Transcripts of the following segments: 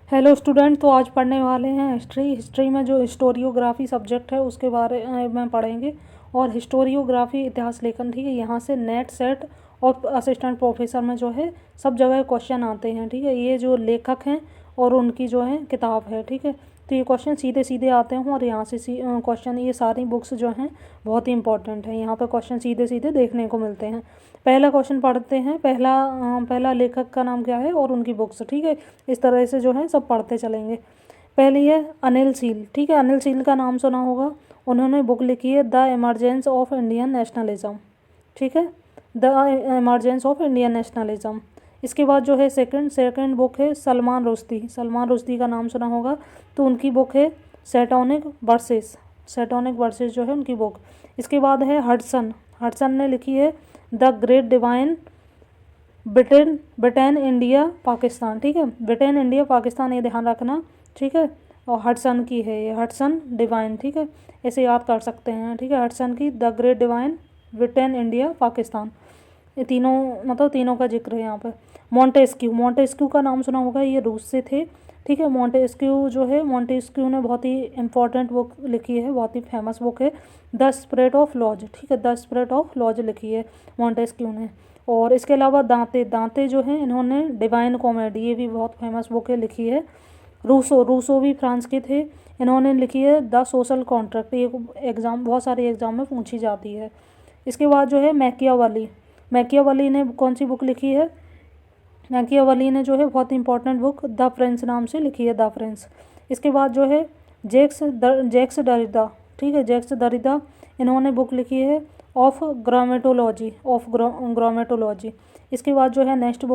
Hello student, तो आज पढ़ने वाले हैं हिस्ट्री में जो हिस्टोरियोग्राफी सब्जेक्ट है उसके बारे में पढ़ेंगे। और हिस्टोरियोग्राफी इतिहास लेखन, ठीक है। यहाँ से नेट सेट और असिस्टेंट प्रोफेसर में जो है सब जगह क्वेश्चन आते हैं, ठीक है। ये जो लेखक हैं और उनकी जो है किताब है, ठीक है। तो ये क्वेश्चन सीधे सीधे आते हैं और यहाँ से क्वेश्चन, ये सारी बुक्स जो हैं बहुत ही इंपॉर्टेंट हैं। यहाँ पर क्वेश्चन सीधे सीधे देखने को मिलते हैं। पहला क्वेश्चन पढ़ते हैं। पहला लेखक का नाम क्या है और उनकी बुक्स, ठीक है। इस तरह से जो है सब पढ़ते चलेंगे। पहली है अनिल सील, ठीक है। अनिल सील का नाम सुना होगा। उन्होंने बुक लिखी है the emergence of Indian nationalism, ठीक है। The emergence of Indian nationalism. इसके बाद जो है सेकंड बुक है सलमान रुश्दी। सलमान रुश्दी का नाम सुना होगा, तो उनकी बुक है सेटोनिक वर्सेस जो है उनकी बुक। इसके बाद है हडसन ने लिखी है the great divine Britain India Pakistan, ठीक है। ब्रिटेन इंडिया पाकिस्तान, ये ध्यान रखना, ठीक है। और हडसन की है ये, हडसन डिवाइन, ठीक है। ऐसे याद कर सकते हैं, ठीक है। हडसन की the great divine Britain India Pakistan, ये तीनों का जिक्र है यहाँ पर। मोंटेस्क्यू का नाम सुना होगा, ये रूस से थे, ठीक है। मोंटेस्क्यू ने बहुत ही इंपॉर्टेंट बुक लिखी है, बहुत ही फेमस बुक है द स्पिरिट ऑफ लॉज, ठीक है। द स्पिरिट ऑफ लॉज लिखी है मोंटेस्क्यू ने। और इसके अलावा दांते जो है, इन्होंने डिवाइन कॉमेडी, ये भी बहुत फेमस बुक है, लिखी है। रूसो भी फ्रांस के थे, इन्होंने लिखी है द सोशल कॉन्ट्रैक्ट, ये बहुत सारे एग्जाम में पूछी जाती है। इसके बाद जो है मैकियावेली ने कौन सी बुक लिखी है? मैकियावेली ने जो है बहुत इंपॉर्टेंट बुक द फ्रेंच नाम से लिखी है, द फ्रेंच। इसके बाद जो है जैक्स डरिडा, ठीक है। जैक्स डरिडा, इन्होंने बुक लिखी है ऑफ ग्रामेटोलॉजी। इसके बाद जो है नेक्स्ट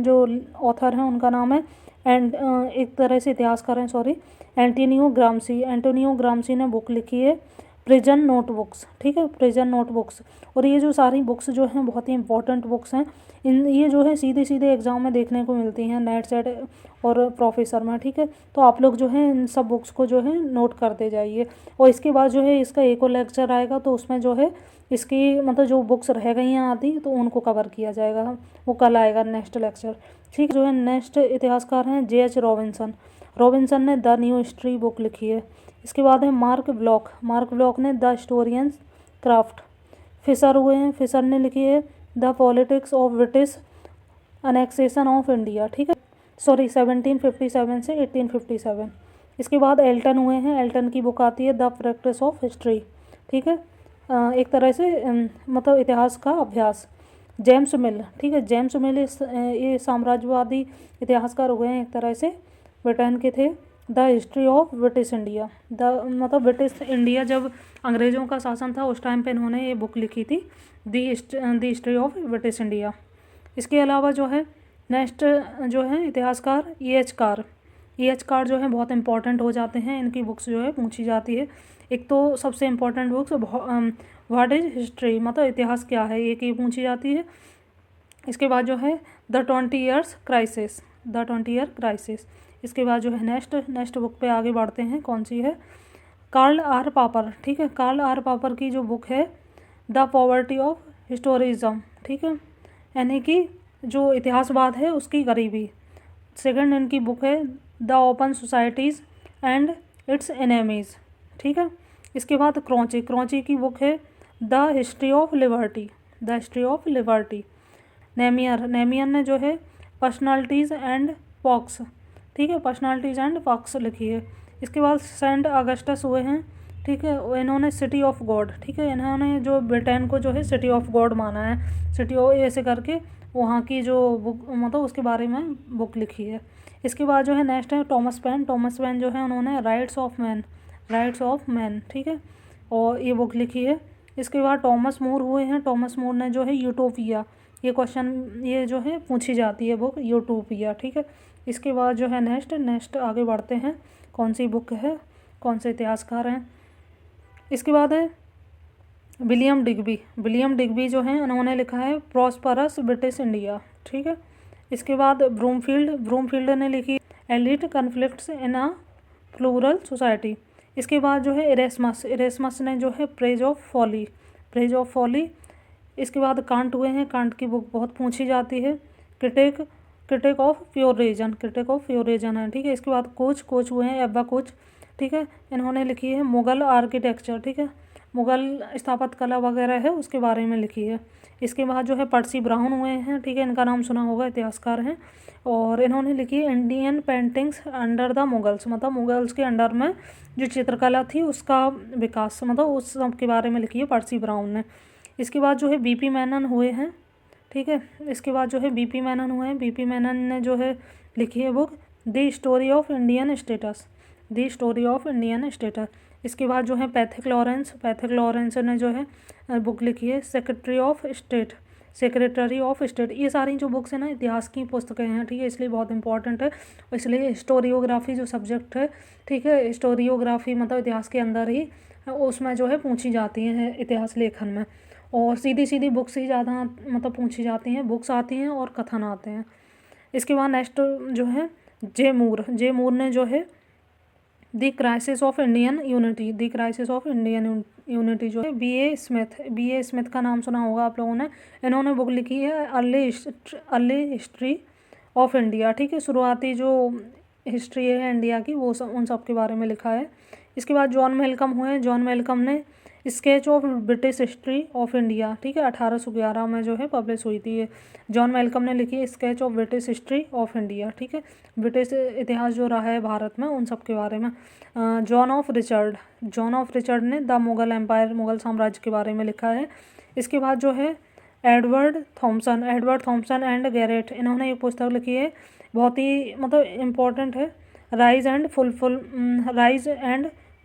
जो ऑथर हैं उनका नाम है एक तरह से इतिहासकार हैं, सॉरी, एंटोनियो ग्रामसी ने बुक लिखी है प्रिजन नोटबुक्स, ठीक है। Prison notebooks. और ये जो सारी बुक्स जो हैं बहुत ही इंपॉर्टेंट बुक्स हैं। ये जो है सीधे सीधे एग्जाम में देखने को मिलती हैं, नेट सेट और प्रोफेसर में, ठीक है। तो आप लोग जो है इन सब बुक्स को जो है नोट करते जाइए। और इसके बाद जो है इसका एक और लेक्चर आएगा, तो उसमें जो है इसकी जो बुक्स रह गई हैं आधी, तो उनको कवर किया जाएगा, वो कल आएगा नेक्स्ट लेक्चर, ठीक। जो है नेक्स्ट इतिहासकार हैं J.H. रॉबिन्सन ने द न्यू हिस्ट्री बुक लिखी है। इसके बाद है मार्क ब्लॉक ने द हिस्टोरियंस क्राफ्ट। फिशर ने लिखी है the politics of British annexation of India, ठीक है। सॉरी, 1757 से 1857। इसके बाद एल्टन की बुक आती है द प्रैक्टिस ऑफ हिस्ट्री, ठीक है। एक तरह से इतिहास का अभ्यास। जेम्स मिल, ठीक है। जेम्स मिल ये साम्राज्यवादी इतिहासकार हुए हैं, एक तरह से ब्रिटेन के थे। The history of British India, British India जब अंग्रेज़ों का शासन था उस टाइम पे इन्होंने ये बुक लिखी थी, the history of British India. इसके अलावा जो है नेक्स्ट जो है इतिहासकार E H कार जो है बहुत इंपॉर्टेंट हो जाते हैं, इनकी बुक्स जो है पूछी जाती है। एक तो सबसे important books what is history, इतिहास क्या है, ये की पूछी जाती है। इसके बाद जो है द 20 ईयर क्राइसिस। इसके बाद जो है नेक्स्ट बुक पे आगे बढ़ते हैं, कौन सी है? कार्ल आर पापर, ठीक है। कार्ल आर पापर की जो बुक है द पॉवर्टी ऑफ हिस्टोरिज्म, ठीक है, यानी कि जो इतिहासवाद है उसकी गरीबी। सेकंड इनकी बुक है the open societies and its enemies, ठीक है। इसके बाद क्रॉची की बुक है the history of liberty. Namier ने जो है पर्सनालिटीज़ एंड पॉक्स, ठीक है, पर्सनालिटीज़ एंड पॉक्स लिखी है। इसके बाद सेंट अगस्टस हुए हैं, ठीक है। इन्होंने सिटी ऑफ गॉड, ठीक है, इन्होंने जो ब्रिटेन को जो है सिटी ऑफ गॉड माना है, सिटी ऑफ ऐसे करके वहाँ की जो बुक उसके बारे में बुक लिखी है। इसके बाद जो है नेक्स्ट है टॉमस पेन जो है उन्होंने राइट्स ऑफ मैन, ठीक है, और ये बुक लिखी है। इसके बाद टॉमस मूर हुए हैं, टॉमस मूर ने जो है यूटोपिया, ये जो है पूछी जाती है बुक यूटोपिया, ठीक है। इसके बाद जो है नेक्स्ट आगे बढ़ते हैं, कौन सी बुक है, कौन से इतिहासकार हैं। इसके बाद है विलियम डिग्बी जो हैं उन्होंने लिखा है प्रॉस्परस ब्रिटिश इंडिया, ठीक है। इसके बाद ब्रूमफील्ड ने लिखी elite conflicts in a plural society. इसके बाद जो है इरेस्मस ने जो है प्रेज ऑफ फॉली। इसके बाद कांट हुए हैं, कांट की बुक बहुत पूछी जाती है critique critique of pure reason, critique of pure reason है, ठीक है। इसके बाद कोच हुए हैं एब्बा कोच, ठीक है। इन्होंने लिखी है मुग़ल आर्किटेक्चर, ठीक है, मुग़ल स्थापत्य कला वगैरह है उसके बारे में लिखी है। इसके बाद जो है पर्सी ब्राउन हुए हैं, ठीक है, इनका नाम सुना होगा, इतिहासकार हैं। और इन्होंने लिखी है Indian paintings under the Mughals, मतलब मुगल्स के अंडर में जो चित्रकला थी उसका विकास, मतलब उस सब के बारे में लिखी है पर्सी ब्राउन ने। इसके बाद जो है बीपी मेनन हुए हैं, ठीक है। इसके बाद जो है बीपी मेनन हुए हैं, बीपी मेनन ने जो है लिखी है book the story of Indian status, the story of Indian status. इसके बाद जो है पैथिक लॉरेंस ने जो है बुक लिखी है secretary of state, secretary of state. ये सारी जो बुक्स हैं ना इतिहास की पुस्तकें हैं, ठीक है, इसलिए बहुत इंपॉर्टेंट है। इसलिए हिस्टोरियोग्राफी जो सब्जेक्ट है, ठीक है, हिस्टोरियोग्राफी मतलब इतिहास के अंदर ही उसमें जो है पूछी जाती हैं इतिहास लेखन में, और सीधी बुक्स ही ज़्यादा मतलब पूछी जाती हैं, बुक्स आती हैं और कथन आते हैं। इसके बाद नेक्स्ट जो है जे मूर ने जो है the crisis of Indian unity, the crisis of Indian unity जो है बी ए स्मिथ का नाम सुना होगा आप लोगों ने। इन्होंने बुक लिखी है अर्ली हिस्ट्री ऑफ इंडिया, ठीक है, शुरुआती जो हिस्ट्री है इंडिया की वो उन सब के बारे में लिखा है। इसके बाद जॉन मेलकम हुए, जॉन मेलकम ने sketch of British history of India, ठीक है, 1811 में जो है पब्लिश हुई थी ये। जॉन मेलकम ने लिखी है sketch of British history of India, ठीक है, ब्रिटिश इतिहास जो रहा है भारत में उन सब के बारे में। जॉन ऑफ रिचर्ड ने द मुगल एम्पायर, मुगल साम्राज्य के बारे में लिखा है। इसके बाद जो है एडवर्ड थॉमसन एंड गैरेट, इन्होंने एक पुस्तक लिखी है, बहुत ही मतलब इम्पोर्टेंट है, rise and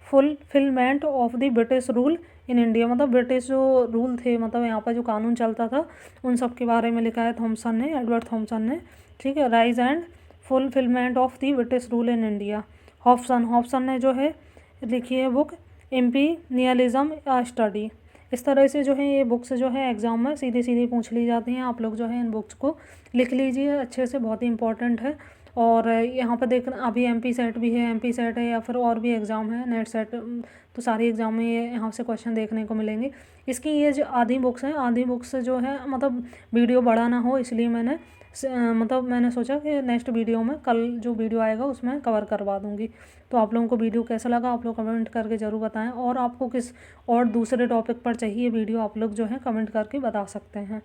fulfilment of the British rule in India, मतलब ब्रिटिश जो रूल थे, मतलब यहाँ पर जो कानून चलता था उन सब के बारे में लिखा है एडवर्ड थॉमसन ने, ठीक है, rise and fulfilment of the British rule in India. Hobson ने जो है लिखी है बुक इम्पीरियलिज्म अ स्टडी। इस तरह से जो है ये बुक्स जो है एग्ज़ाम में सीधी पूछ ली जाती हैं, आप लोग जो है इन बुक्स को लिख लीजिए अच्छे से, बहुत ही इंपॉर्टेंट है। और यहाँ पर देखना अभी एमपी सेट है या फिर और भी एग्ज़ाम है, नेट सेट, तो सारी एग्ज़ाम में ये यहाँ से क्वेश्चन देखने को मिलेंगे। इसकी ये जो आधी बुक्स जो है मतलब वीडियो बड़ा ना हो, इसलिए मैंने सोचा कि नेक्स्ट वीडियो में कल जो वीडियो आएगा उसमें कवर करवा दूँगी। तो आप लोगों को वीडियो कैसा लगा आप लोग कमेंट करके ज़रूर बताएं, और आपको किस और दूसरे टॉपिक पर चाहिए वीडियो आप लोग जो है कमेंट करके बता सकते हैं।